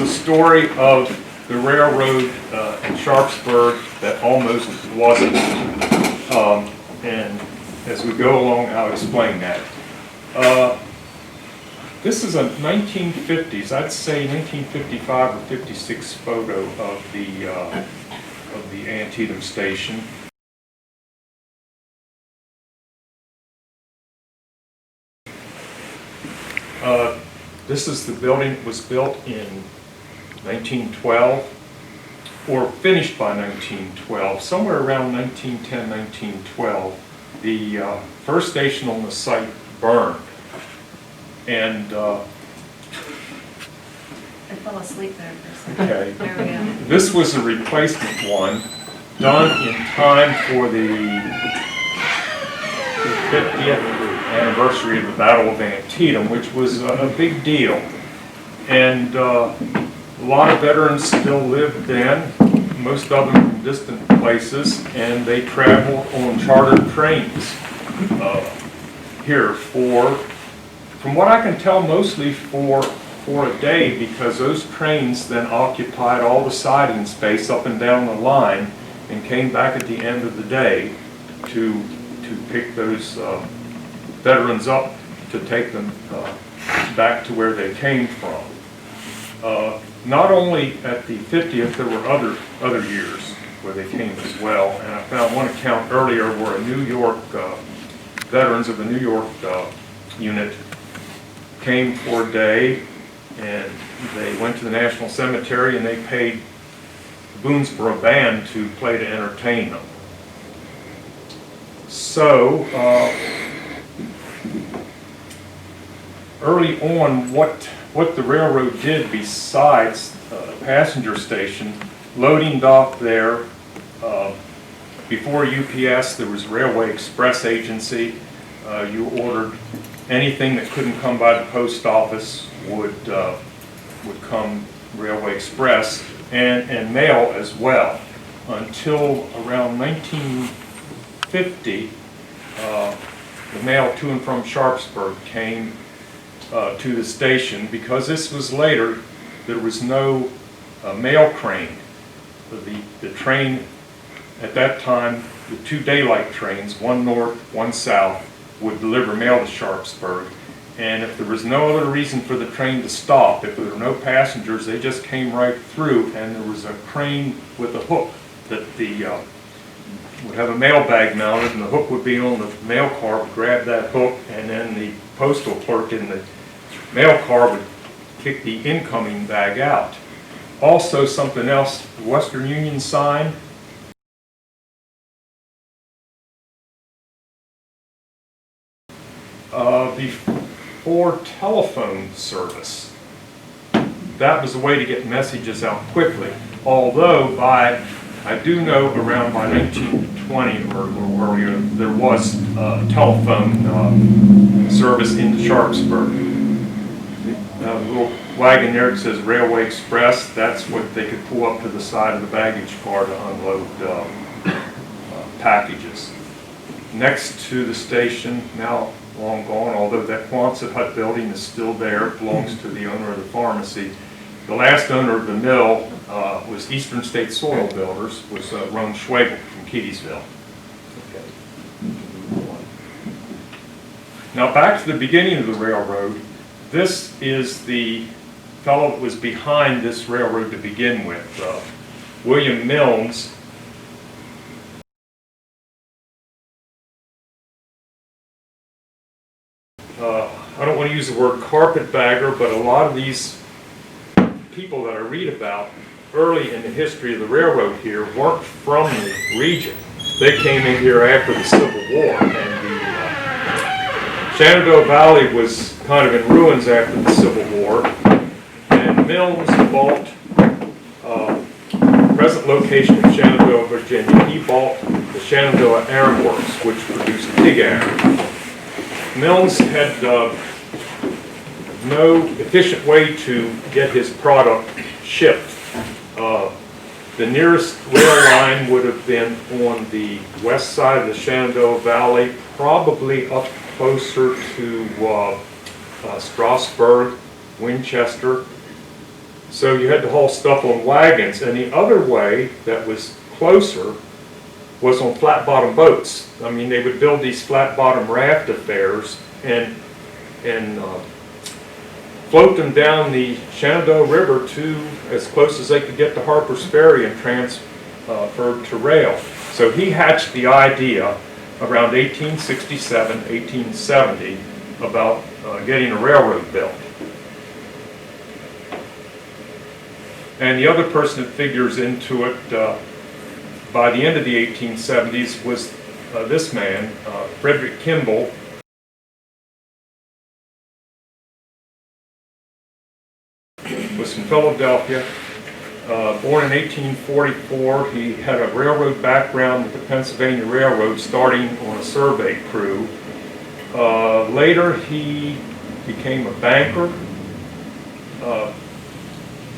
a story of the railroad in Sharpsburg that almost wasn't. And as we go along, I'll explain that. This is a 1950s, I'd say 1955 or 56 photo of the Antietam Station. This is the building that was built in 1912, or finished by 1912, somewhere around 1910, 1912. The first station on the site burned. And I fell asleep there for a second. okay, There we go. this was a replacement one done in time for the 50th anniversary of the Battle of Antietam, which was a big deal. And a lot of veterans still lived then, most of them from distant places, and they traveled on chartered trains here from what I can tell, mostly for a day, because those trains then occupied all the siding space up and down the line and came back at the end of the day to pick those veterans up to take them back to where they came from. Not only at the 50th, there were other years where they came as well, and I found one account earlier where a New York veterans of the New York unit came for a day, and they went to the National Cemetery and they paid Boonesboro band to play to entertain them. So early on, what the railroad did besides the passenger station, loading dock there, before UPS there was Railway Express Agency. You ordered anything that couldn't come by the post office would come Railway Express, and mail as well, until around 1950 the mail to and from Sharpsburg came to the station. Because this was later, there was no mail crane. The train at that time, the two daylight trains, one north, one south, would deliver mail to Sharpsburg. And if there was no other reason for the train to stop, if there were no passengers, they just came right through, and there was a crane with a hook that would have a mail bag mounted, and the hook would be on the mail car, would grab that hook, and then the postal clerk in the mail car would kick the incoming bag out. Also, something else, the Western Union sign. Before telephone service, that was a way to get messages out quickly. Although I do know around by 1920 or earlier, there was telephone service into Sharpsburg. The little wagon there that says Railway Express, that's what they could pull up to the side of the baggage car to unload packages. Next to the station, now long gone, although that Quonset hut building is still there, belongs to the owner of the pharmacy. The last owner of the mill was Eastern State Soil Builders, was Ron Schwagel from Keedysville. Okay. Now back to the beginning of the railroad. This is the fellow that was behind this railroad to begin with, William Milnes. I don't want to use the word carpetbagger, but a lot of these people that I read about early in the history of the railroad here weren't from the region. They came in here after the Civil War, and the Shenandoah Valley was kind of in ruins after the Civil War, and Milnes bought present location in Shenandoah, Virginia. He bought the Shenandoah Iron Works, which produced pig iron. Milnes had no efficient way to get his product shipped. The nearest rail line would have been on the west side of the Shenandoah Valley, probably up closer to Strasburg, Winchester. So you had to haul stuff on wagons, and the other way that was closer was on flat-bottom boats. I mean, they would build these flat-bottom raft affairs and float them down the Shenandoah River to as close as they could get to Harper's Ferry and transferred to rail. So he hatched the idea around 1867, 1870 about getting a railroad built. And the other person that figures into it by the end of the 1870s was this man, Frederic Kimball. Was from Philadelphia. Born in 1844, he had a railroad background with the Pennsylvania Railroad, starting on a survey crew. Later, he became a banker.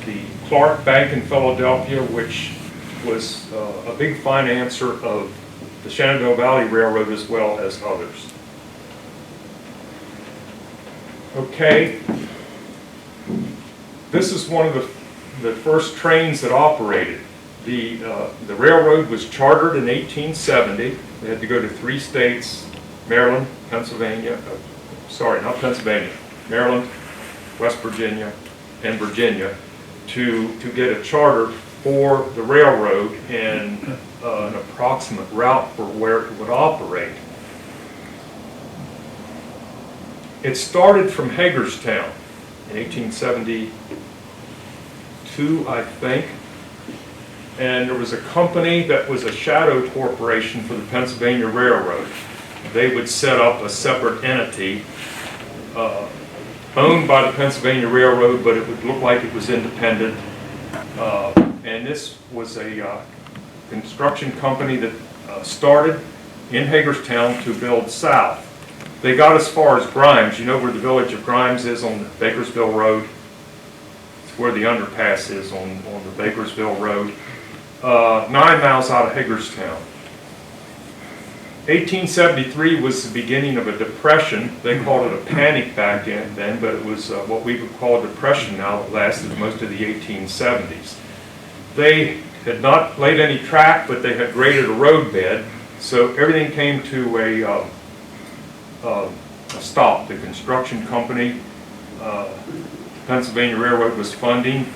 The Clark Bank in Philadelphia, which was a big financer of the Shenandoah Valley Railroad as well as others. Okay, this is one of the first trains that operated. The railroad was chartered in 1870. They had to go to 3 states, Maryland, Pennsylvania, sorry, not Pennsylvania, Maryland, West Virginia, and Virginia to get a charter for the railroad and an approximate route for where it would operate. It started from Hagerstown in 1872, I think, and there was a company that was a shadow corporation for the Pennsylvania Railroad. They would set up a separate entity owned by the Pennsylvania Railroad, but it would look like it was independent. And this was a construction company that started in Hagerstown to build south. They got as far as Grimes. You know where the village of Grimes is on the Bakersville Road? It's where the Underpass is on the Bakersville Road. 9 miles out of Hagerstown. 1873 was the beginning of a depression. They called it a panic back then, but it was what we would call a depression now that lasted most of the 1870s. They had not laid any track, but they had graded a road bed, so everything came to a stop. The construction company, Pennsylvania Railroad was funding.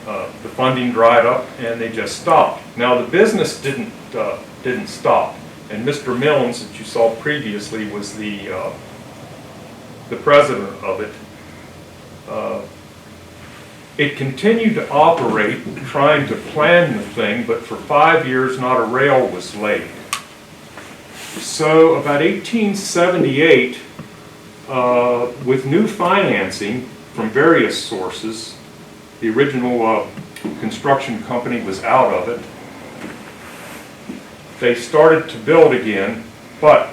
The funding dried up, and they just stopped. Now the business didn't stop. And Mr. Milnes, that you saw previously, was the president of it. It continued to operate, trying to plan the thing, but for 5 years not a rail was laid. So about 1878, with new financing from various sources, the original construction company was out of it. They started to build again, but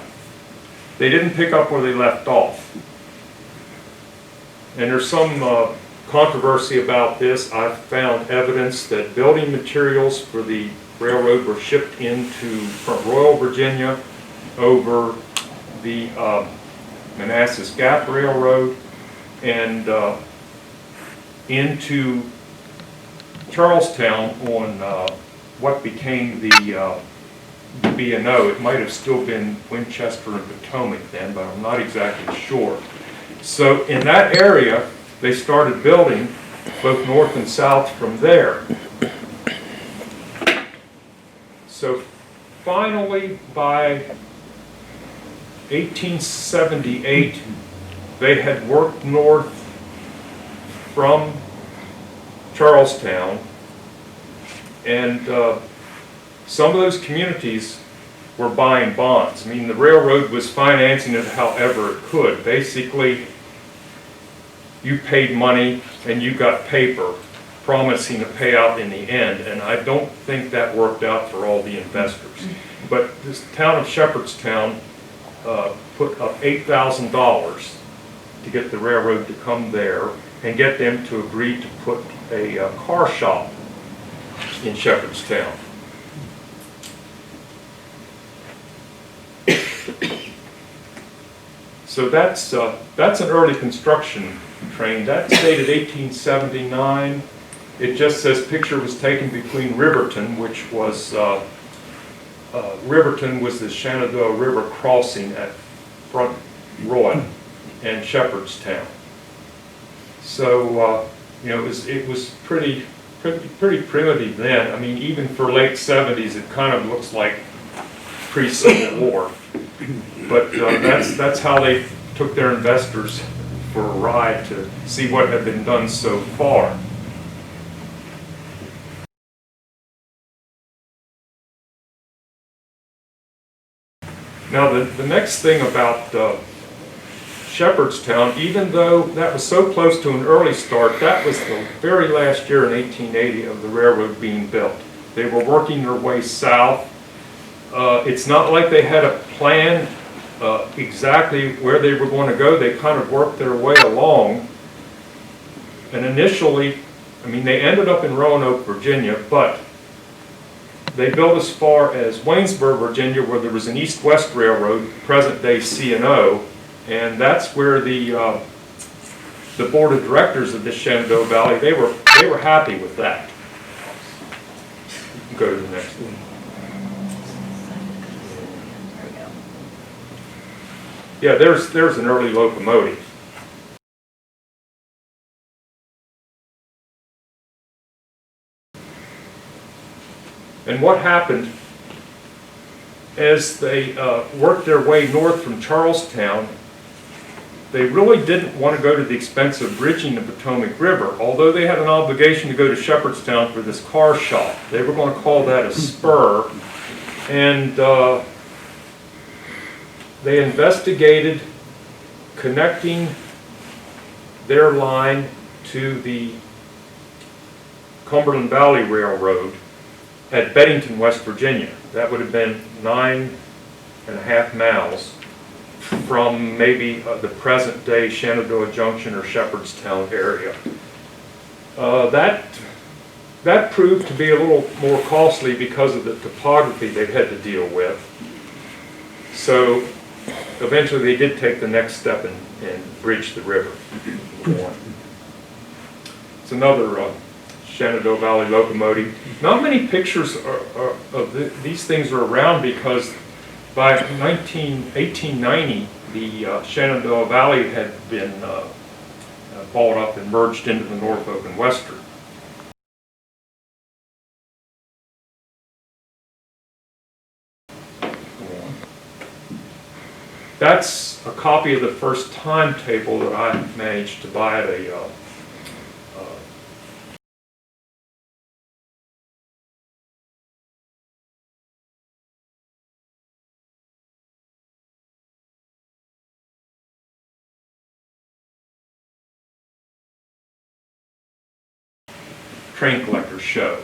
they didn't pick up where they left off. And there's some controversy about this. I've found evidence that building materials for the railroad were shipped from Royal, Virginia, over the Manassas Gap Railroad and into Charlestown on what became the B&O. It might have still been Winchester and Potomac then, but I'm not exactly sure. So in that area, they started building both north and south from there. So finally, by 1878, they had worked north from Charlestown, and some of those communities were buying bonds. I mean, the railroad was financing it however it could. Basically, you paid money and you got paper promising a payout in the end, and I don't think that worked out for all the investors. But this town of Shepherdstown put up $8,000 to get the railroad to come there and get them to agree to put a car shop in Shepherdstown. So that's an early construction train. That's dated 1879. It just says picture was taken between Riverton, which was, Riverton was the Shenandoah River crossing at Front Roy and Shepherdstown. So, you know, it was pretty primitive then. I mean, even for late 70s, it kind of looks like pre-Civil War. But that's how they took their investors for a ride to see what had been done so far. Now, the next thing about Shepherdstown, even though that was so close to an early start, that was the very last year in 1880 of the railroad being built. They were working their way south. It's not like they had a plan exactly where they were going to go. They kind of worked their way along. And initially, I mean, they ended up in Roanoke, Virginia, but they built as far as Waynesburg, Virginia, where there was an east-west railroad, present-day C&O, and that's where the board of directors of the Shenandoah Valley, they were happy with that. You can go to the next one. Yeah, there's an early locomotive. And what happened as they worked their way north from Charlestown, they really didn't want to go to the expense of bridging the Potomac River, although they had an obligation to go to Shepherdstown for this car shop. They were going to call that a spur, and they investigated connecting their line to the Cumberland Valley Railroad at Beddington, West Virginia. That would have been 9.5 miles from maybe the present-day Shenandoah Junction or Shepherdstown area. That proved to be a little more costly because of the topography they had to deal with. So eventually they did take the next step and bridge the river. It's another Shenandoah Valley locomotive. Not many pictures of these things are around because by 1890 the Shenandoah Valley had been bought up and merged into the Norfolk and Western. That's a copy of the first timetable that I managed to buy at a train collector show.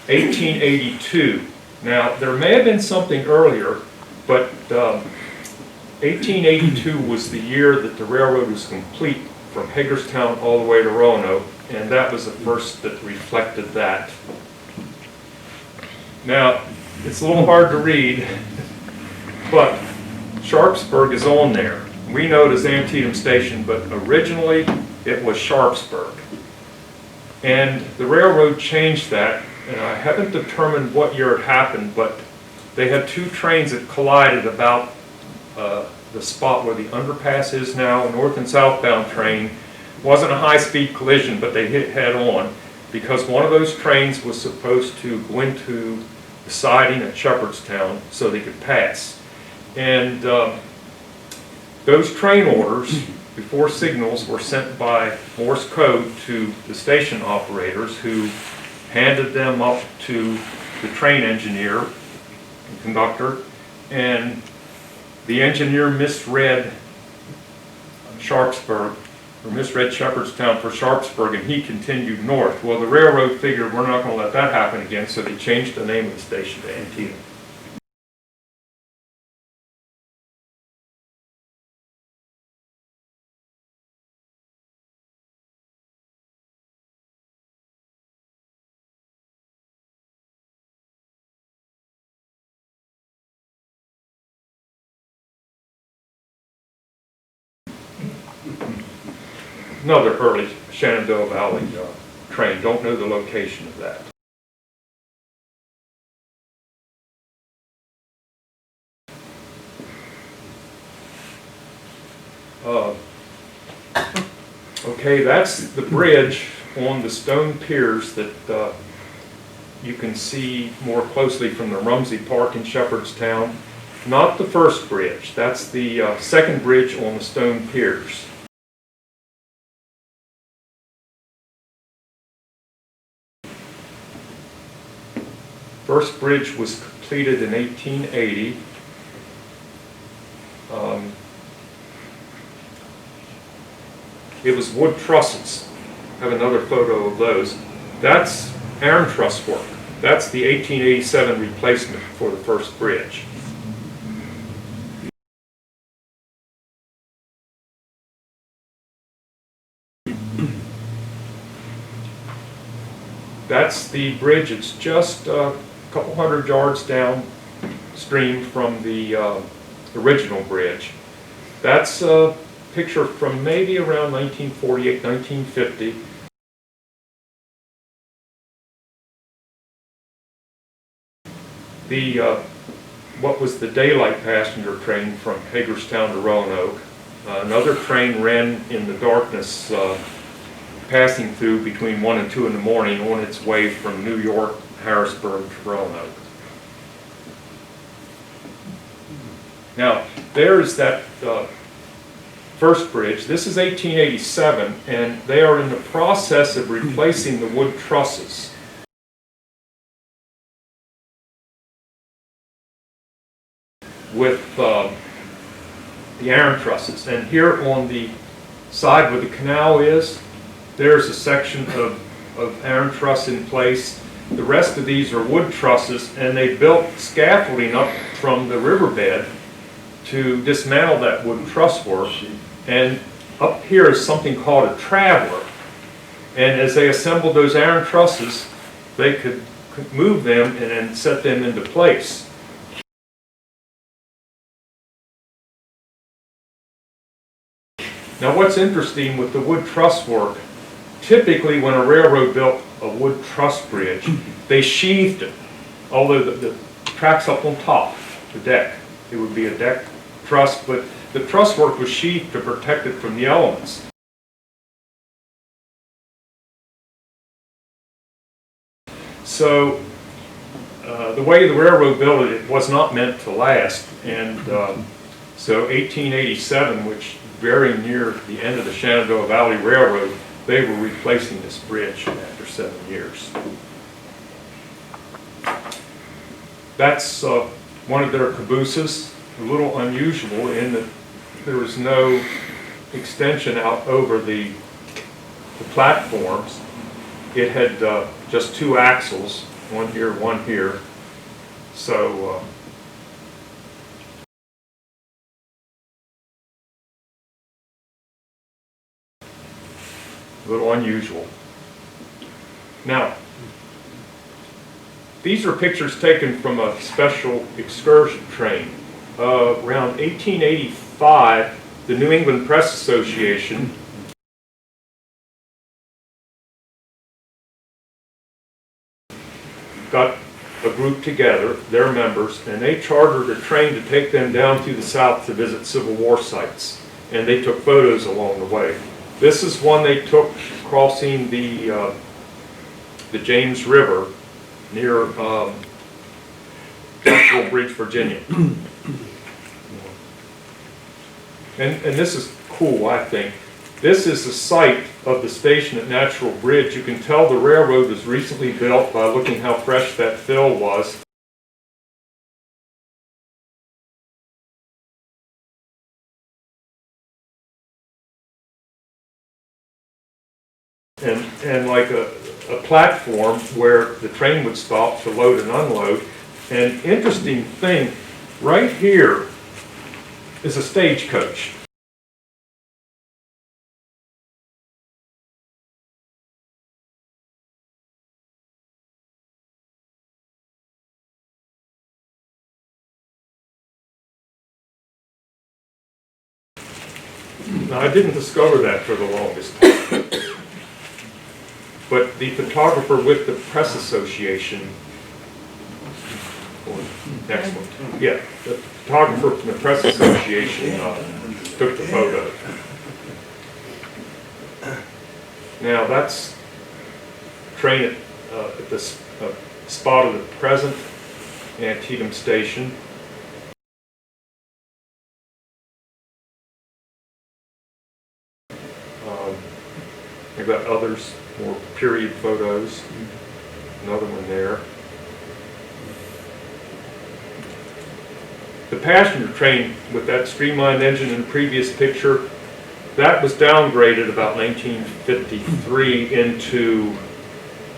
1882. Now, there may have been something earlier, but 1882 was the year that the railroad was complete from Hagerstown all the way to Roanoke, and that was the first that reflected that. Now, it's a little hard to read, but Sharpsburg is on there. We know it as Anteater Station, but originally it was Sharpsburg. And the railroad changed that, and I haven't determined what year it happened, but they had two trains that collided about the spot where the underpass is now. A north and southbound train. It wasn't a high-speed collision, but they hit head-on because one of those trains was supposed to go into the siding at Shepherdstown so they could pass. And those train orders before signals were sent by Morse code to the station operators, who handed them up to the train engineer and conductor, and the engineer misread Sharpsburg, or misread Shepherdstown for Sharpsburg, and he continued north. Well, the railroad figured we're not going to let that happen again, so they changed the name of the station to Antietam. Another early Shenandoah Valley train. Don't know the location of that. Okay, that's the bridge on the stone piers that you can see more closely from the Rumsey Park in Shepherdstown. Not the first bridge, that's the second bridge on the stone piers. First bridge was completed in 1880. It was wood trusses. I have another photo of those. That's iron truss work. That's the 1887 replacement for the first bridge. That's the bridge. It's just a couple hundred yards downstream from the original bridge. That's a picture from maybe around 1948, 1950. What was the daylight passenger train from Hagerstown to Roanoke. Another train ran in the darkness, passing through between 1 and 2 in the morning on its way from New York, Harrisburg to Roanoke. Now, there's that first bridge. This is 1887, and they are in the process of replacing the wood trusses. With the iron trusses. And here on the side where the canal is, there's a section of iron truss in place. The rest of these are wood trusses, and they built scaffolding up from the riverbed to dismantle that wood truss work. And up here is something called a traveler. And as they assembled those iron trusses, they could move them and then set them into place. Now, what's interesting with the wood truss work, typically when a railroad built a wood truss bridge, they sheathed it. Although the track's up on top, the deck. It would be a deck truss, but the truss work was sheathed to protect it from the elements. So the way the railroad built it, it was not meant to last. And so 1887, which very near the end of the Shenandoah Valley Railroad, they were replacing this bridge after 7 years. That's one of their cabooses, a little unusual in that there was no extension out over the platforms. It had just 2 axles, one here. So a little unusual. Now, these are pictures taken from a special excursion train. Around 1885, the New England Press Association got a group together, their members, and they chartered a train to take them down through the South to visit Civil War sites. And they took photos along the way. This is one they took crossing the James River near Natural Bridge, Virginia. And this is cool, I think. This is the site of the station at Natural Bridge. You can tell the railroad was recently built by looking how fresh that fill was. And like a platform where the train would stop to load and unload. And interesting thing, right here is a stagecoach. Now, I didn't discover that for the longest time. But the photographer with the press association, next one, yeah, the photographer from the press association took the photo. Now that's train at the spot of the present Antietam Station. I've got others, more period photos. Another one there. The passenger train with that streamlined engine in the previous picture, that was downgraded about 1953 into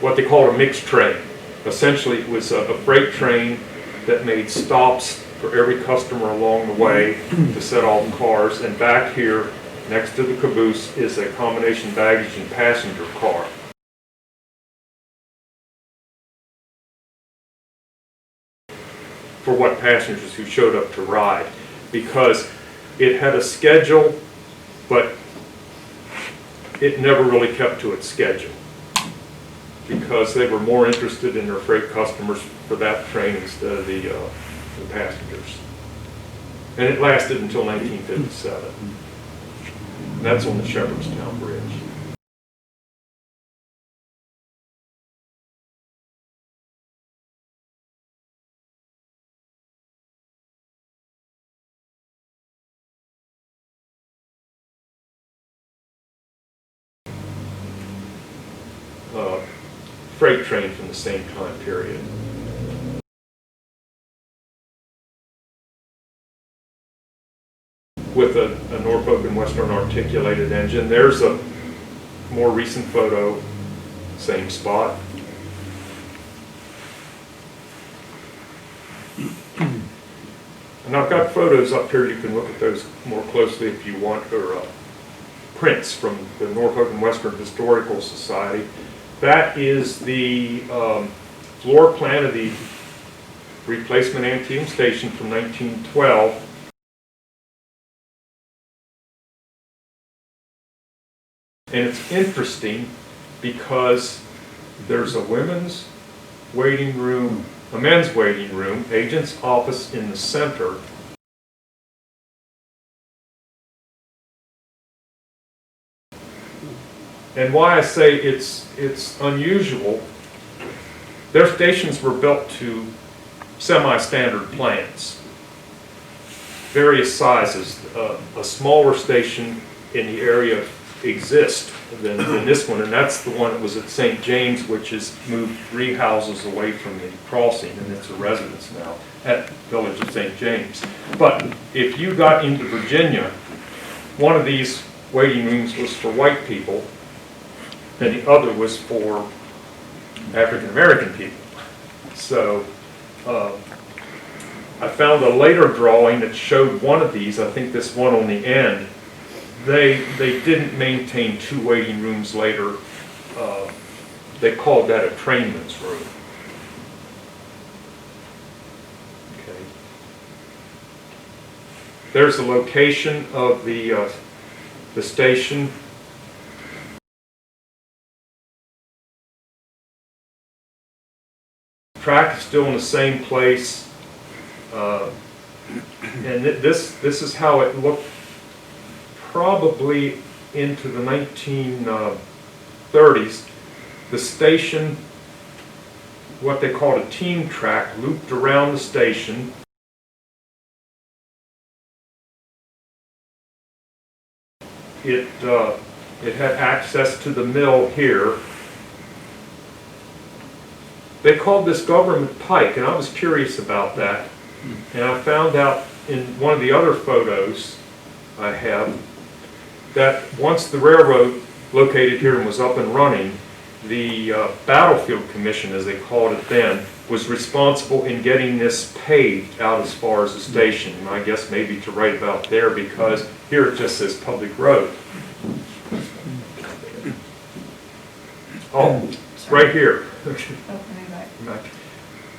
what they called a mixed train. Essentially, it was a freight train that made stops for every customer along the way to set all the cars. And back here, next to the caboose, is a combination baggage and passenger car. For what passengers who showed up to ride, because it had a schedule, but it never really kept to its schedule, because they were more interested in their freight customers for that train instead of the passengers. And it lasted until 1957. And that's on the Shepherdstown Bridge. Freight train from the same time period. With a Norfolk and Western articulated engine. There's a more recent photo, same spot. And I've got photos up here, you can look at those more closely if you want, or prints from the Norfolk and Western Historical Society. That is the floor plan of the replacement Antietam Station from 1912. And it's interesting because there's a women's waiting room, a men's waiting room, agent's office in the center. And why I say it's unusual, their stations were built to semi-standard plans, various sizes. A smaller station in the area exists than this one, and that's the one that was at St. James, which has moved 3 houses away from the crossing, and it's a residence now at Village of St. James. But if you got into Virginia, one of these waiting rooms was for white people, and the other was for African American people. So I found a later drawing that showed one of these, I think this one on the end. They didn't maintain 2 waiting rooms later. They called that a trainman's room. Okay. There's the location of the station. Track is still in the same place, and this is how it looked probably into the 1930s. The station, what they called a team track, looped around the station. It had access to the mill here. They called this Government Pike, and I was curious about that. And I found out in one of the other photos I have that once the railroad located here and was up and running, the Battlefield Commission, as they called it then, was responsible in getting this paved out as far as the station. And I guess maybe to right about there, because here it just says public road. Oh, it's right here.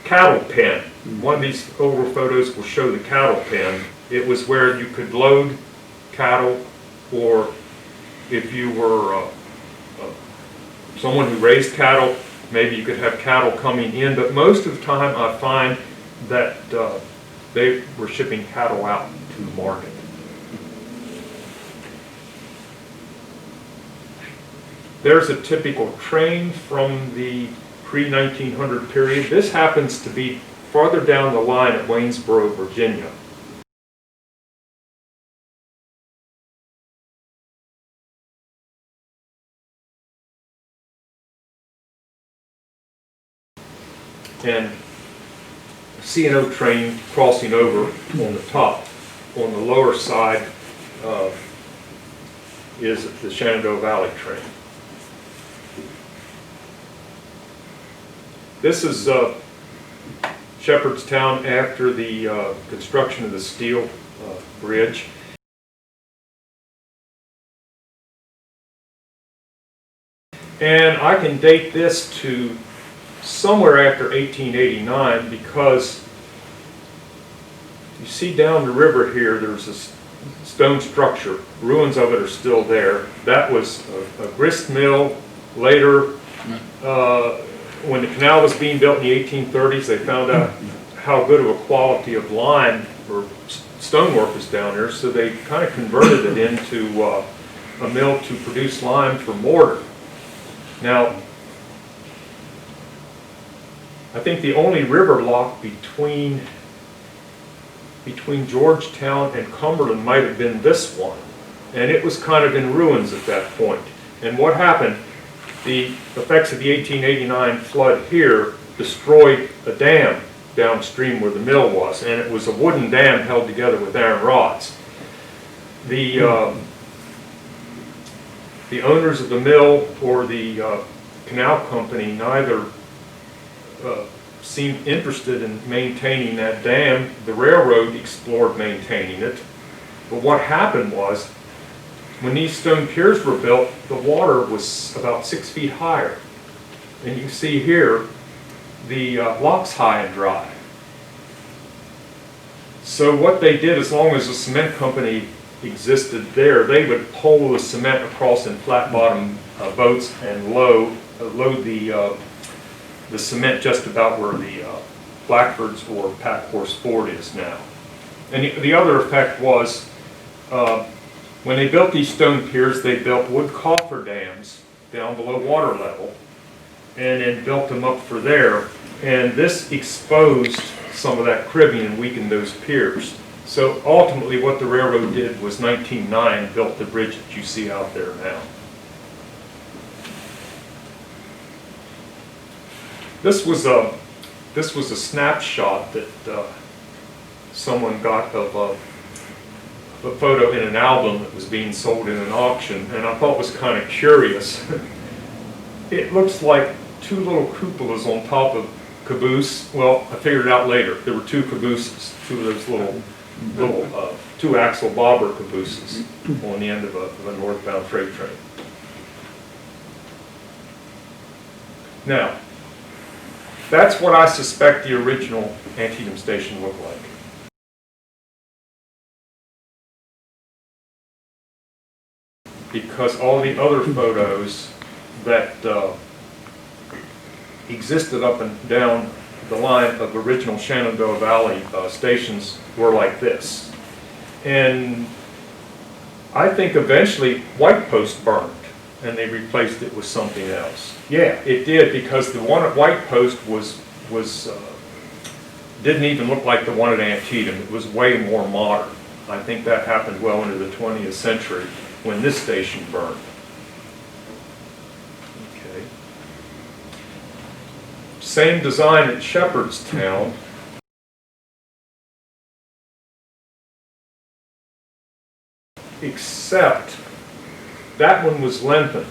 Cattle pen. One of these older photos will show the cattle pen. It was where you could load cattle, or if you were someone who raised cattle, maybe you could have cattle coming in, but most of the time I find that they were shipping cattle out to market. There's a typical train from the pre-1900 period. This happens to be farther down the line at Waynesboro, Virginia. And C&O train crossing over on the top. On the lower side is the Shenandoah Valley train. This is Shepherdstown after the construction of the steel bridge. And I can date this to somewhere after 1889 because you see down the river here there's a stone structure. Ruins of it are still there. That was a grist mill. Later, when the canal was being built in the 1830s, they found out how good of a quality of lime or stonework was down there, so they kind of converted it into a mill to produce lime for mortar. Now, I think the only river lock between Georgetown and Cumberland might have been this one, and it was kind of in ruins at that point. And what happened? The effects of the 1889 flood here destroyed a dam downstream where the mill was, and it was a wooden dam held together with iron rods. The owners of the mill or the canal company neither seemed interested in maintaining that dam. The railroad explored maintaining it, but what happened was, when these stone piers were built, the water was about 6 feet higher. And you can see here, the lock's high and dry. So what they did, as long as the cement company existed there, they would pole the cement across in flat-bottom boats and load the cement just about where the Blackford's or Pack Horse Ford is now. And the other effect was, when they built these stone piers, they built wood cofferdams down below water level and then built them up for there. And this exposed some of that cribbing and weakened those piers. So ultimately what the railroad did was 1909 built the bridge that you see out there now. This was a snapshot that someone got of a photo in an album that was being sold in an auction, and I thought was kind of curious. It looks like two little cupolas on top of caboose. Well, I figured it out later. There were two cabooses, two of those little two-axle bobber cabooses on the end of a northbound freight train. Now, that's what I suspect the original Antietam station looked like. Because all the other photos that existed up and down the line of original Shenandoah Valley stations were like this. And I think eventually White Post burned and they replaced it with something else. Yeah, it did, because the one at White Post didn't even look like the one at Antietam. It was way more modern. I think that happened well into the 20th century when this station burned. Okay. Same design at Shepherdstown. Except that one was lengthened.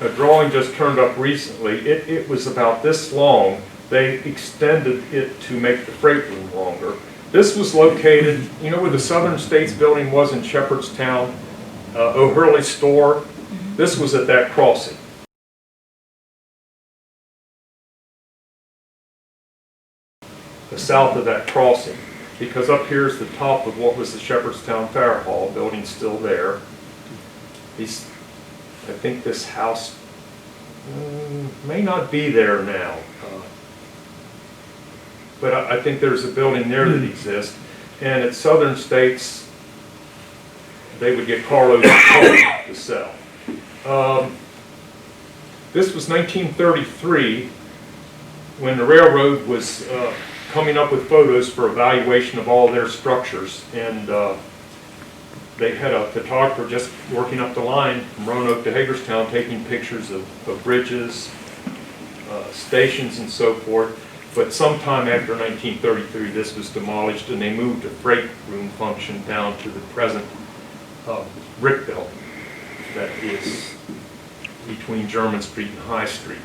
A drawing just turned up recently. It was about this long. They extended it to make the freight room longer. This was located, you know where the Southern States building was in Shepherdstown, O'Hurley's store? This was at that crossing. The south of that crossing. Because up here is the top of what was the Shepherdstown Fair Hall, building still there. I think this house may not be there now. But I think there's a building there that exists. And at Southern States, they would get carloads of coal to sell. This was 1933 when the railroad was coming up with photos for evaluation of all their structures. And they had a photographer just working up the line from Roanoke to Hagerstown taking pictures of bridges, stations, and so forth. But sometime after 1933, this was demolished and they moved a freight room function down to the present brick building that is between German Street and High Street.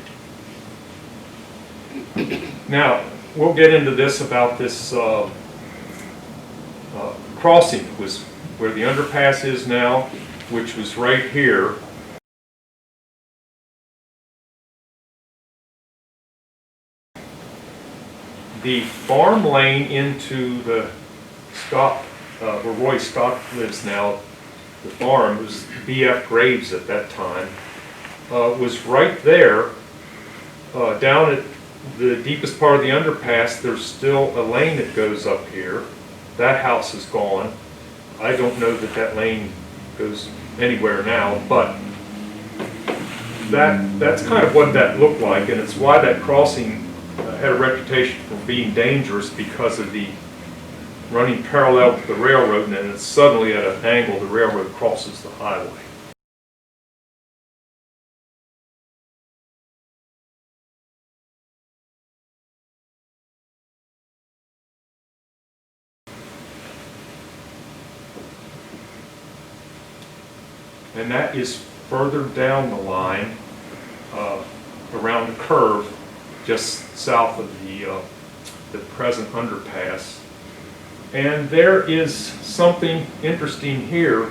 Now, we'll get into this about this crossing. It was where the underpass is now, which was right here. The farm lane into the Scott, where Roy Scott lives now, the farm, was B.F. Graves at that time, was right there. Down at the deepest part of the underpass, there's still a lane that goes up here. That house is gone. I don't know that that lane goes anywhere now, but that's kind of what that looked like, and it's why that crossing had a reputation for being dangerous, because of the running parallel to the railroad, and then it's suddenly at an angle the railroad crosses the highway. And that is further down the line, around the curve, just south of the present underpass. And there is something interesting here.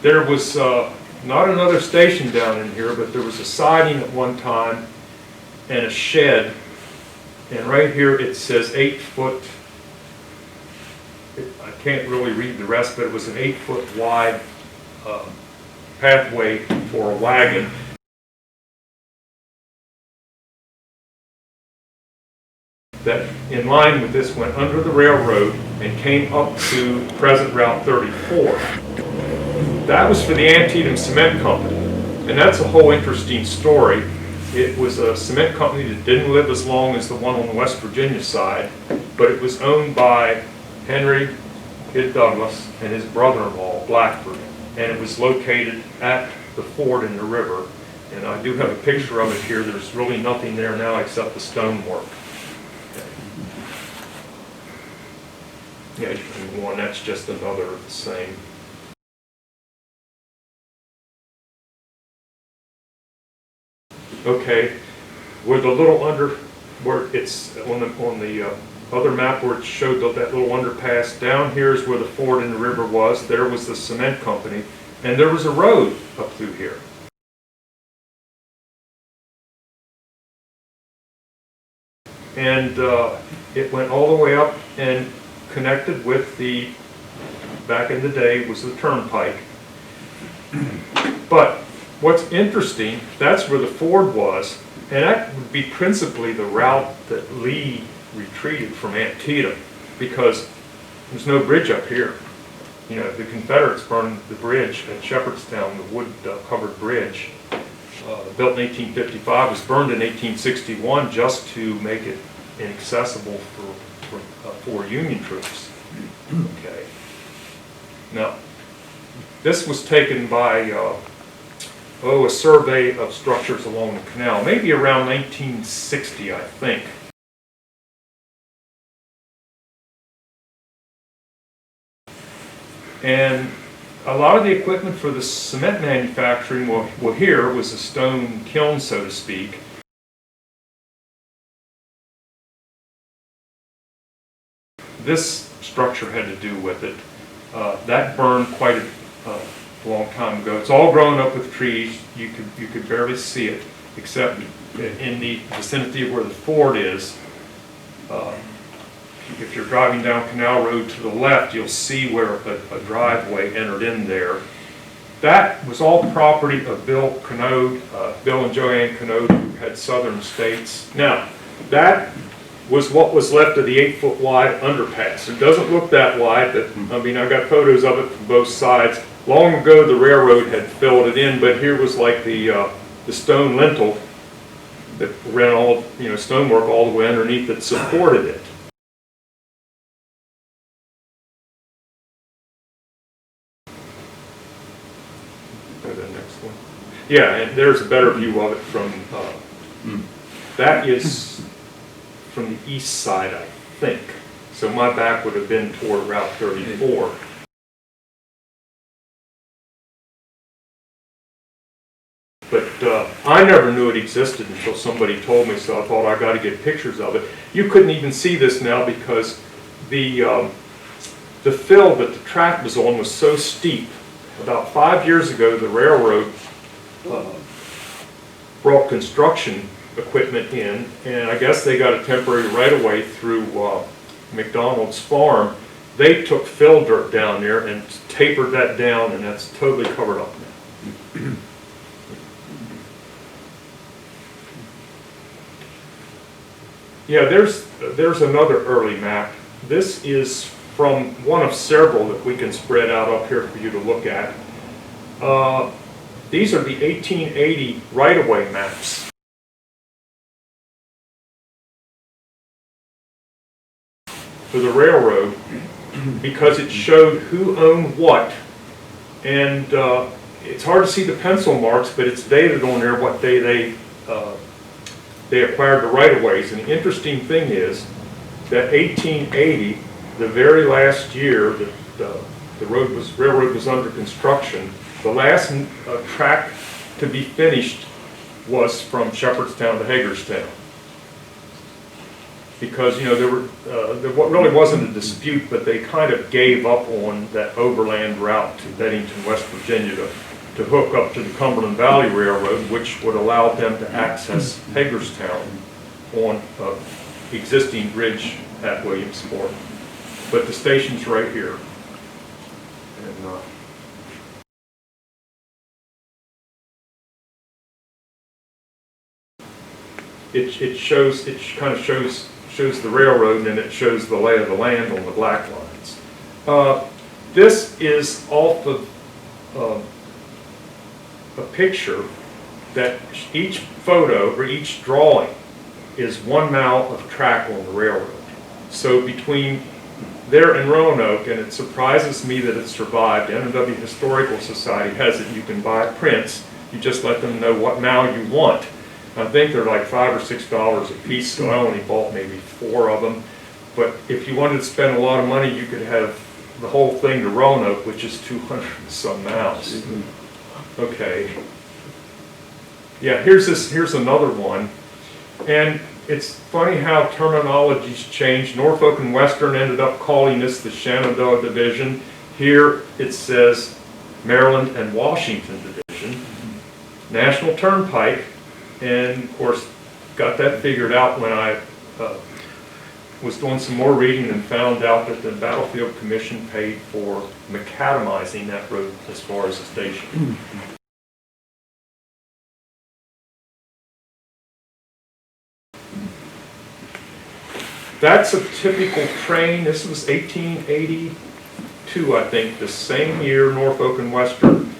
There was not another station down in here, but there was a siding at one time and a shed. And right here it says 8 foot, I can't really read the rest, but it was an 8 foot wide pathway for a wagon. That in line with this went under the railroad and came up to present Route 34. That was for the Antietam Cement Company, and that's a whole interesting story. It was a cement company that didn't live as long as the one on the West Virginia side, but it was owned by Henry Kid Douglas and his brother-in-law, Blackford, and it was located at the ford in the river. And I do have a picture of it here. There's really nothing there now except the stonework. Yeah, you can go on. That's just another of the same. Okay, where the little where it's on the other map where it showed that little underpass, down here is where the ford in the river was. There was the cement company, and there was a road up through here. And it went all the way up and connected with the, back in the day, was the turnpike. But what's interesting, that's where the ford was, and that would be principally the route that Lee retreated from Antietam, because there's no bridge up here. You know, the Confederates burned the bridge at Shepherdstown, the wood covered bridge, built in 1855, was burned in 1861 just to make it inaccessible for Union troops. Okay. Now, this was taken by a survey of structures along the canal, maybe around 1960, I think. And a lot of the equipment for the cement manufacturing, well here was a stone kiln, so to speak. This structure had to do with it. That burned quite a long time ago. It's all grown up with trees. You could barely see it, except in the vicinity of where the ford is. If you're driving down Canal Road to the left, you'll see where a driveway entered in there. That was all property of Bill Canode, Bill and Joanne Canode, who had Southern States. Now, that was what was left of the 8-foot wide underpass. It doesn't look that wide, but I mean, I got photos of it from both sides. Long ago, the railroad had filled it in, but here was like the stone lintel that ran all, stonework all the way underneath that supported it. The next one. Yeah, and there's a better view of it from, that is from the east side, I think. So my back would have been toward Route 34. But I never knew it existed until somebody told me, so I thought I got to get pictures of it. You couldn't even see this now because the fill that the track was on was so steep. About 5 years ago, the railroad brought construction equipment in, and I guess they got a temporary right-of-way through McDonald's farm. They took fill dirt down there and tapered that down, and that's totally covered up now. Yeah, there's another early map. This is from one of several that we can spread out up here for you to look at. These are the 1880 right-of-way maps. For the railroad, because it showed who owned what, and it's hard to see the pencil marks, but it's dated on there what day they acquired the right-of-ways. And the interesting thing is that 1880, the very last year that the railroad was under construction, the last track to be finished was from Shepherdstown to Hagerstown. Because there really wasn't a dispute, but they kind of gave up on that overland route to Bennington, West Virginia, to hook up to the Cumberland Valley Railroad, which would allow them to access Hagerstown on an existing bridge at Williamsport. But the station's right here. And, it kind of shows the railroad, and it shows the lay of the land on the black lines. This is off of a picture that each photo or each drawing is 1 mile of track on the railroad. So between there and Roanoke, and it surprises me that it survived, the N&W Historical Society has it. You can buy prints. You just let them know what mile you want. I think they're like $5 or $6 a piece, so I only bought maybe 4 of them. But if you wanted to spend a lot of money, you could have the whole thing to Roanoke, which is 200 and some miles. Okay. Yeah, here's another one. And it's funny how terminology's changed. Norfolk and Western ended up calling this the Shenandoah Division. Here it says Maryland and Washington Division. National Turnpike, and of course got that figured out when I was doing some more reading and found out that the Battlefield Commission paid for macadamizing that road as far as the station. That's a typical train. This was 1882, I think, the same year Norfolk and Western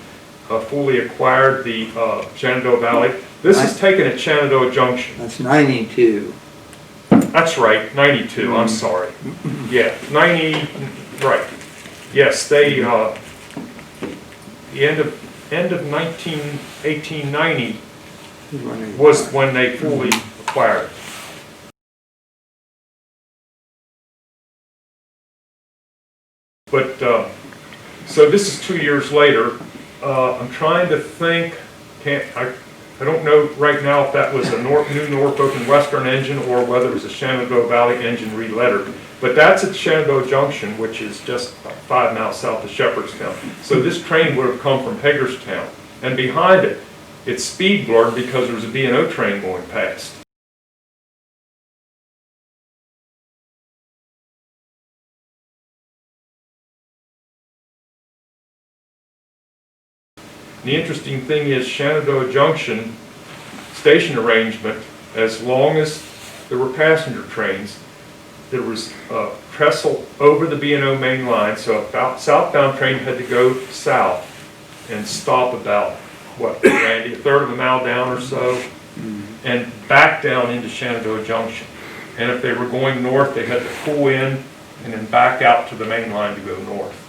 fully acquired the Shenandoah Valley. This is taken at Shenandoah Junction. That's 92. That's right, 92, I'm sorry. Yeah, 90, right. Yes, they, the end of 1890 was when they fully acquired it. But, so this is 2 years later. I'm trying to think, I don't know right now if that was a new Norfolk and Western engine or whether it was a Shenandoah Valley engine relettered. But that's at Shenandoah Junction, which is just about 5 miles south of Shepherdstown. So this train would have come from Hagerstown. And behind it, it's speed blurred because there was a B&O train going past. The interesting thing is Shenandoah Junction station arrangement, as long as there were passenger trains, there was a trestle over the B&O main line, so a southbound train had to go south and stop about, what, Randy, a third of a mile down or so, and back down into Shenandoah Junction. And if they were going north, they had to pull in and then back out to the main line to go north.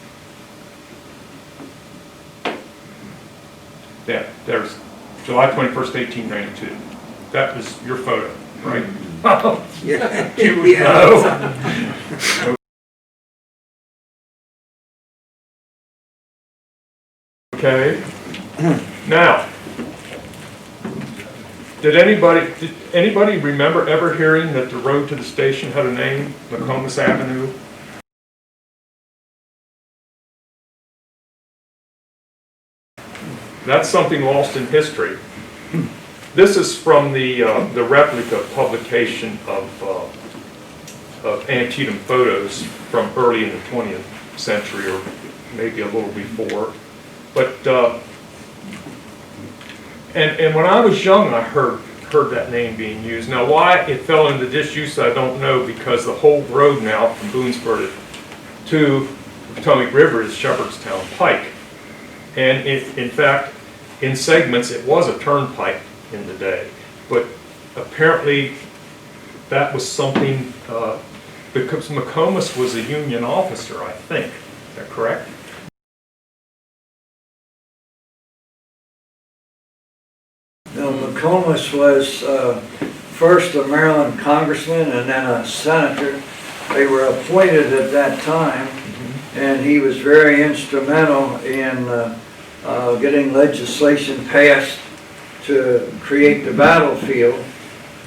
Yeah, there's July 21st, 1892. That was your photo, right? Yeah. You would know. Okay. Now, did anybody remember ever hearing that the road to the station had a name, McComas Avenue? That's something lost in history. This is from the replica publication of Antietam photos from early in the 20th century, or maybe a little before. But and when I was young, I heard that name being used. Now, why it fell into disuse, I don't know, because the whole road now from Boonesboro to the Potomac River is Shepherdstown Pike. And in fact, in segments, it was a turnpike in the day. But apparently, that was something, because McComas was a Union officer, I think. Is that correct? No, McComas was first a Maryland congressman and then a senator. They were appointed at that time, and he was very instrumental in getting legislation passed to create the battlefield.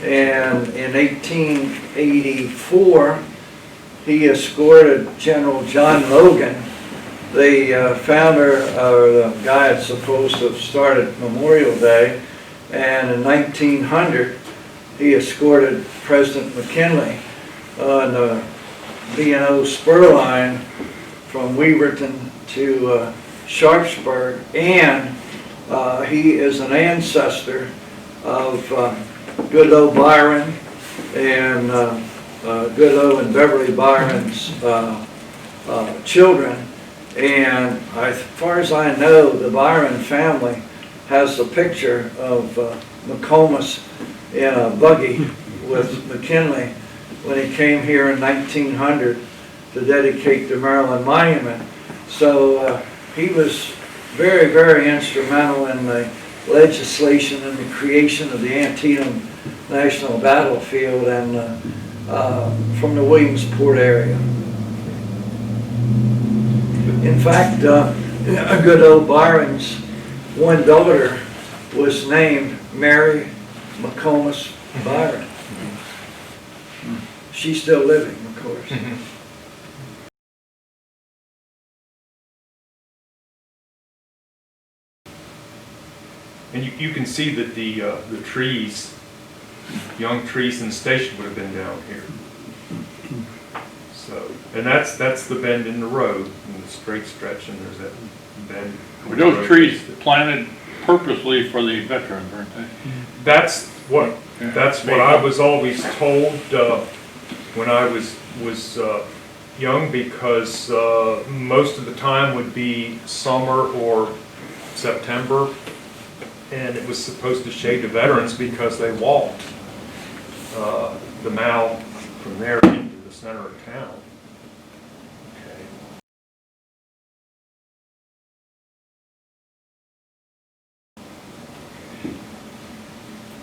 And in 1884, he escorted General John Logan, the founder, or the guy that's supposed to have started Memorial Day. And in 1900, he escorted President McKinley on the B&O spur line from Weaverton to Sharpsburg, and he is an ancestor of good old Byron and good old and Beverly Byron's children. And as far as I know, the Byron family has a picture of McComas in a buggy with McKinley when he came here in 1900 to dedicate the Maryland Monument. So he was very, very instrumental in the legislation and the creation of the Antietam National Battlefield and from the Williamsport area. In fact, a good old Byron's one daughter was named Mary McComas Byron. She's still living, of course. And you can see that the trees, young trees in the station would have been down here. So, and that's the bend in the road, and the straight stretch, and there's that bend. Were those trees planted purposely for the veterans, weren't they? That's what I was always told when I was young, because most of the time would be summer or September, and it was supposed to shade the veterans because they walked the mile from there into the center of town. Okay.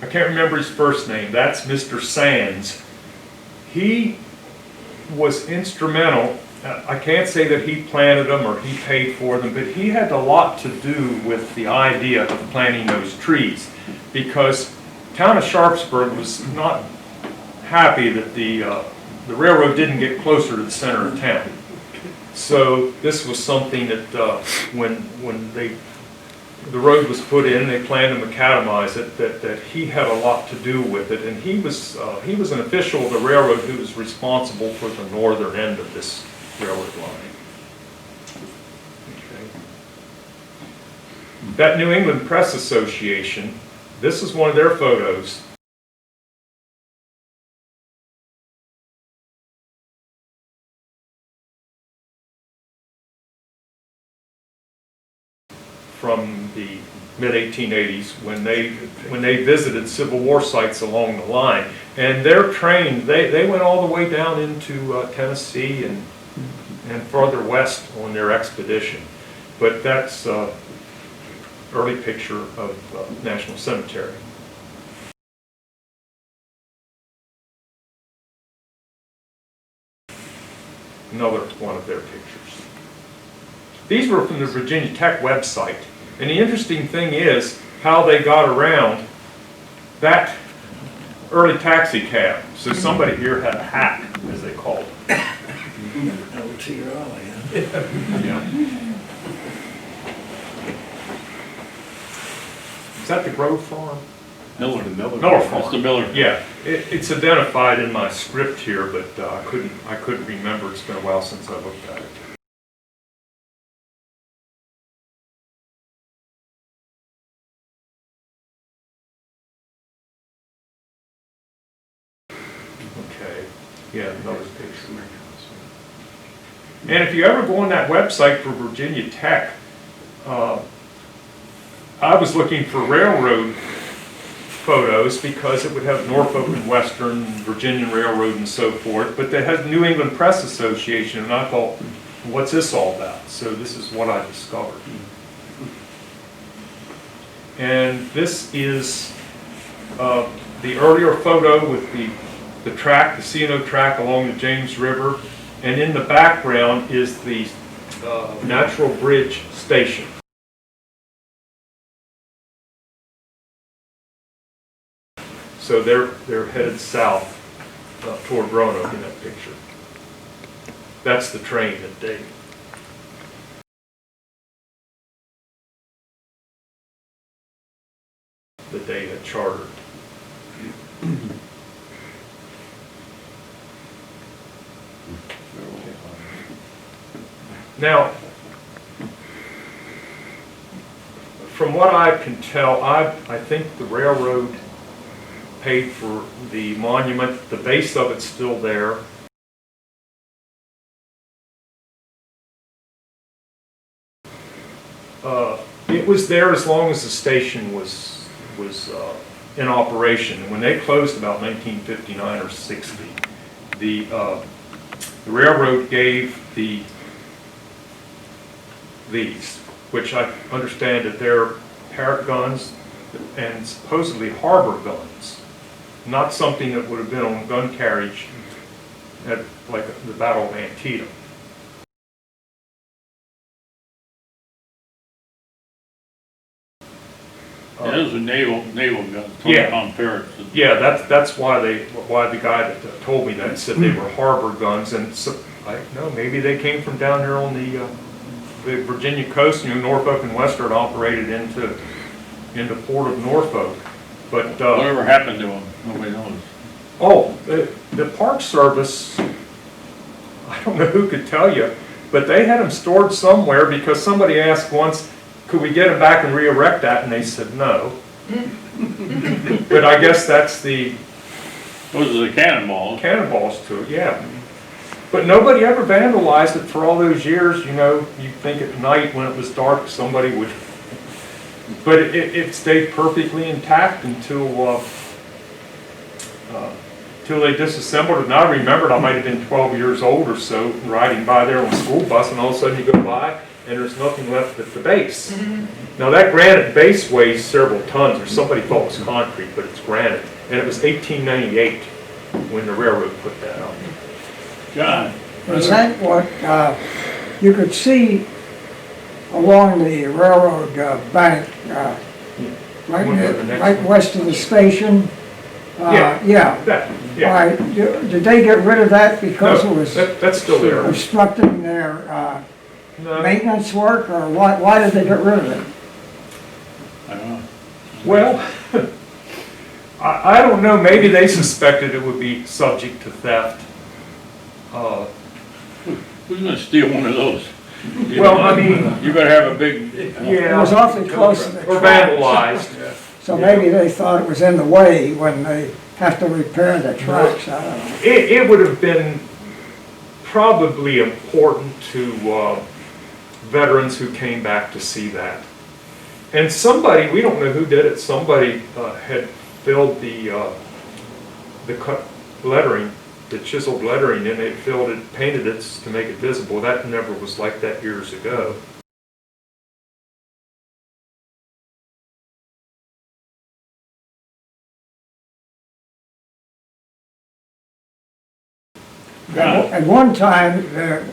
I can't remember his first name. That's Mr. Sands. He was instrumental. I can't say that he planted them or he paid for them, but he had a lot to do with the idea of planting those trees, because town of Sharpsburg was not happy that the railroad didn't get closer to the center of town. So this was something that when the road was put in, they planned to macadamize it, that he had a lot to do with it, and he was an official of the railroad who was responsible for the northern end of this railroad line. Okay. That New England Press Association, this is one of their photos. From the mid-1880s when they visited Civil War sites along the line. And their train, they went all the way down into Tennessee and farther west on their expedition. But that's early picture of National Cemetery. Another one of their pictures. These were from the Virginia Tech website. And the interesting thing is how they got around that early taxi cab. So somebody here had a hack, as they called it. Over to your alley, huh? Yeah. Is that the Grove Farm? Miller. Miller Farm. It's the Miller. Yeah, it's identified in my script here, but I couldn't remember. It's been a while since I looked at it. Okay, yeah, another picture. And if you ever go on that website for Virginia Tech, I was looking for railroad photos because it would have Norfolk and Western, Virginia Railroad and so forth, but they had New England Press Association, and I thought, what's this all about? So this is what I discovered. And this is the earlier photo with the track, the C&O track along the James River, and in the background is the Natural Bridge Station. So they're headed south toward Roanoke in that picture. That's the train that they had chartered. Now, from what I can tell, I think the railroad paid for the monument. The base of it's still there. It was there as long as the station was in operation. And when they closed about 1959 or 60, the railroad gave these, which I understand that they're Parrott guns and supposedly harbor guns, not something that would have been on gun carriage at like the Battle of Antietam. Those are naval guns. Yeah. 20-pound Parrots. Yeah, that's why the guy that told me that said they were harbor guns, and so, I don't know, maybe they came from down here on the Virginia coast. You know, Norfolk and Western operated into Port of Norfolk, but Whatever happened to them, nobody knows. oh, the Park Service, I don't know who could tell you, but they had them stored somewhere because somebody asked once, could we get them back and re-erect that? And they said no. But I guess that's the Those are the cannonballs. cannonballs to it, yeah. But nobody ever vandalized it for all those years. You know, you'd think at night when it was dark somebody would, but it stayed perfectly intact until they disassembled it. And I remembered I might have been 12 years old or so riding by there on a school bus, and all of a sudden you go by and there's nothing left at the base. Now that granite base weighs several tons, or somebody thought it was concrete, but it's granite. And it was 1898 when the railroad put that on. John. Is that what you could see along the railroad bank, right west of the station? Yeah. That, All yeah. right. Did they get rid of that because No, it was that's still there. obstructing their No. maintenance work, or why did they get rid of it? I don't know. Well, I don't know, maybe they suspected it would be subject to theft. Who's gonna steal one of those? Well, I mean, You gotta have a big, It was yeah, awfully close to the or tracks. vandalized. So maybe they thought it was in the way when they have to repair the tracks, I don't know. It would have been probably important to veterans who came back to see that. And somebody, we don't know who did it, somebody had filled the cut lettering, the chiseled lettering, and they filled it, painted it to make it visible. That never was like that years ago. At one time, there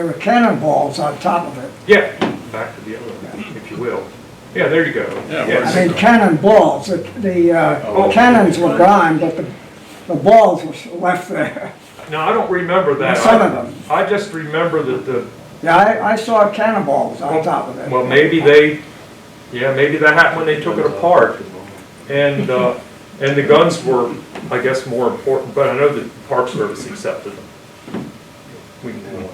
were cannonballs on top of it. Yeah, back to the other one, if you will. Yeah, there you go. Yeah, Yes. I mean, cannonballs, the cannons were gone, but the balls were left there. Now, I don't remember that. Some of them. I just remember that the, Yeah, I saw cannonballs on top of it. well, maybe maybe that happened when they took it apart. And the guns were, I guess, more important, but I know that the Park Service accepted them. We can go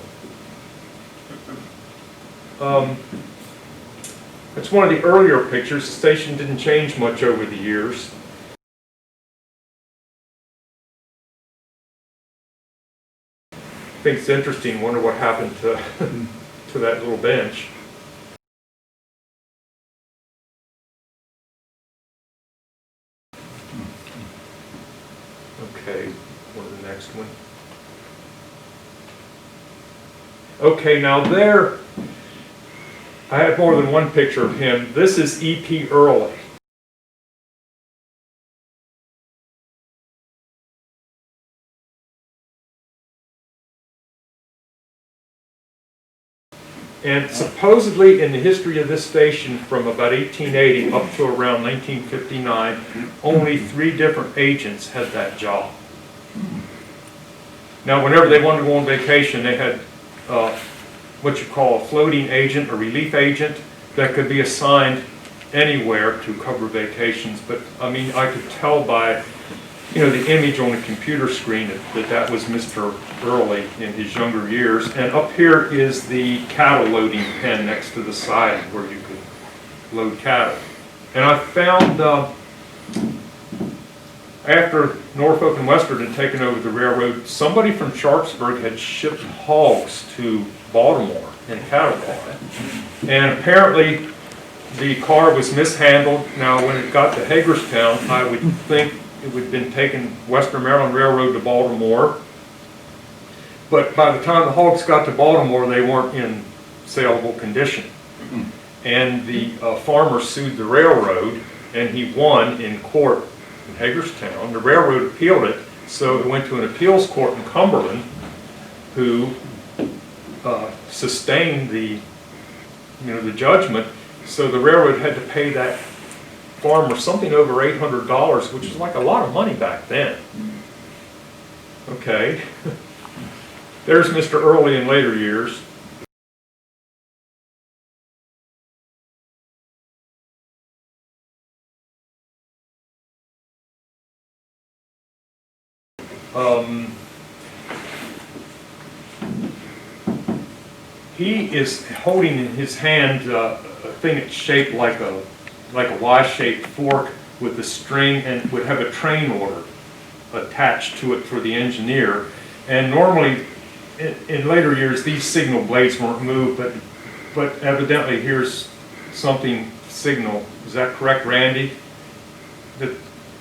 on. It's one of the earlier pictures. The station didn't change much over the years. I think it's interesting, wonder what happened to, to that little bench. Okay, what is the next one? Okay, now there, I have more than one picture of him. This is E.P. Early. And supposedly in the history of this station from about 1880 up to around 1959, only 3 different agents had that job. Now whenever they wanted to go on vacation, they had what you call a floating agent, a relief agent, that could be assigned anywhere to cover vacations. But I mean, I could tell by, you know, the image on the computer screen that was Mr. Early in his younger years. And up here is the cattle loading pen next to the side where you could load cattle. And I found, after Norfolk and Western had taken over the railroad, somebody from Sharpsburg had shipped hogs to Baltimore in a cattle car. And apparently the car was mishandled. Now when it got to Hagerstown, I would think it would have been taken Western Maryland Railroad to Baltimore. But by the time the hogs got to Baltimore, they weren't in saleable condition. And the farmer sued the railroad, and he won in court in Hagerstown. The railroad appealed it, so it went to an appeals court in Cumberland, who sustained the judgment. So the railroad had to pay that farmer something over $800, which is like a lot of money back then. Okay. There's Mr. Early in later years. He is holding in his hand a thing that's shaped like a Y-shaped fork with a string, and would have a train order attached to it for the engineer. And normally, in later years, these signal blades weren't moved, but evidently here's something signal. Is that correct, Randy?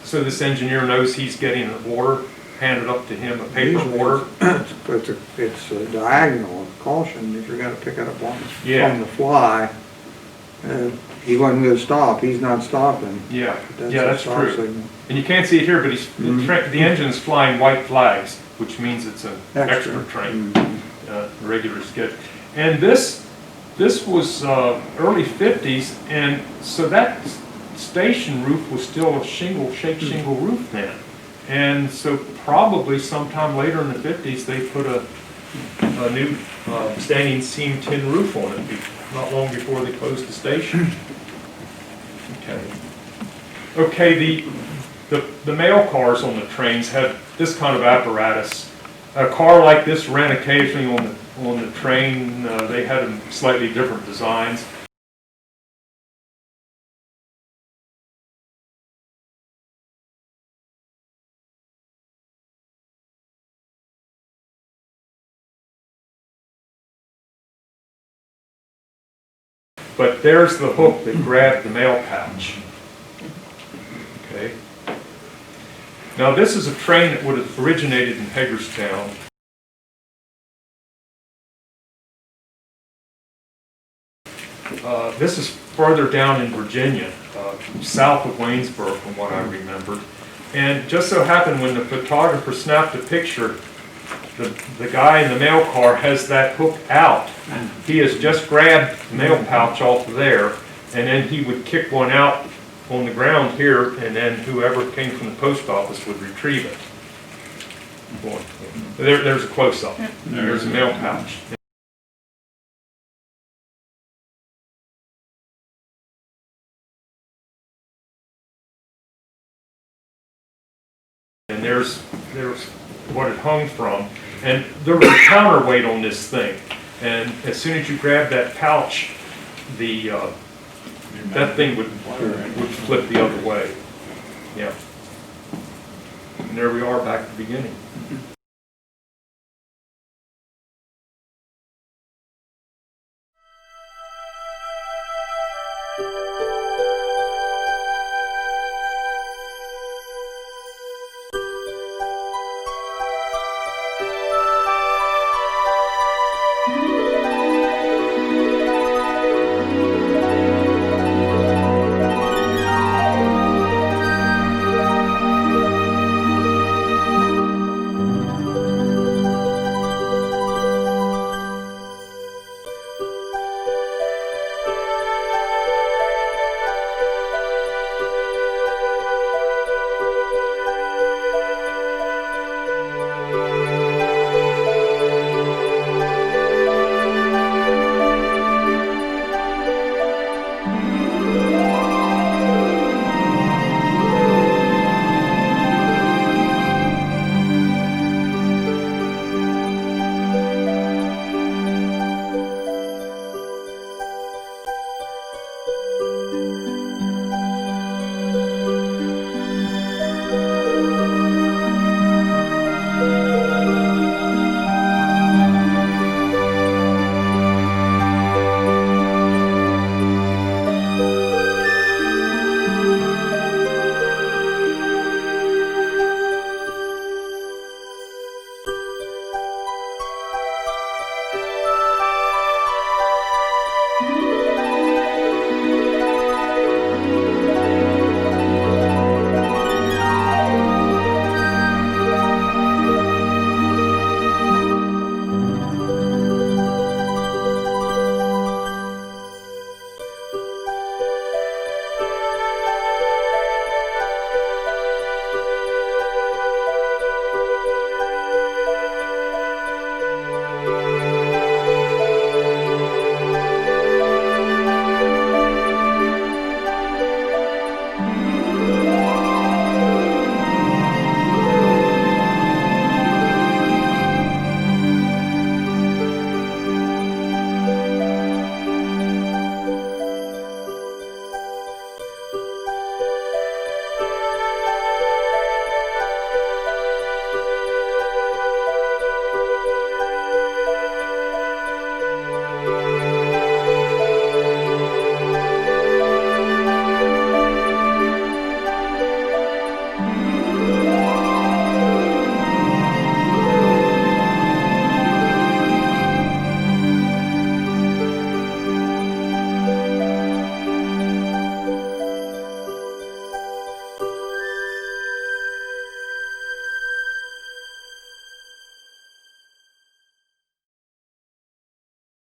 So this engineer knows he's getting an order handed up to him, a paper order? It's a diagonal caution if you're going to pick it up on Yeah. the fly. He wasn't going to stop. He's not stopping. Yeah, That's yeah, a that's stop true. signal. And you can't see it here, but the engine is flying white flags, which means it's an extra train, regular schedule. And this was early 50s, and so that station roof was still a shake shingle roof then. And so probably sometime later in the 50s, they put a new standing seam tin roof on it, not long before they closed the station. Okay, the mail cars on the trains had this kind of apparatus. A car like this ran occasionally on the on the train. They had slightly different designs. But there's the hook that grabbed the mail pouch. Okay. Now this is a train that would have originated in Hagerstown. This is further down in Virginia, south of Waynesboro from what I remembered. And just so happened when the photographer snapped a picture, the guy in the mail car has that hook out. He has just grabbed the mail pouch off of there, and then he would kick one out on the ground here, and then whoever came from the post office would retrieve it. There's a close-up. There's a mail pouch. And there's what it hung from. And there was a counterweight on this thing. And as soon as you grab that pouch, that thing would flip the other way. Yeah. And there we are back at the beginning.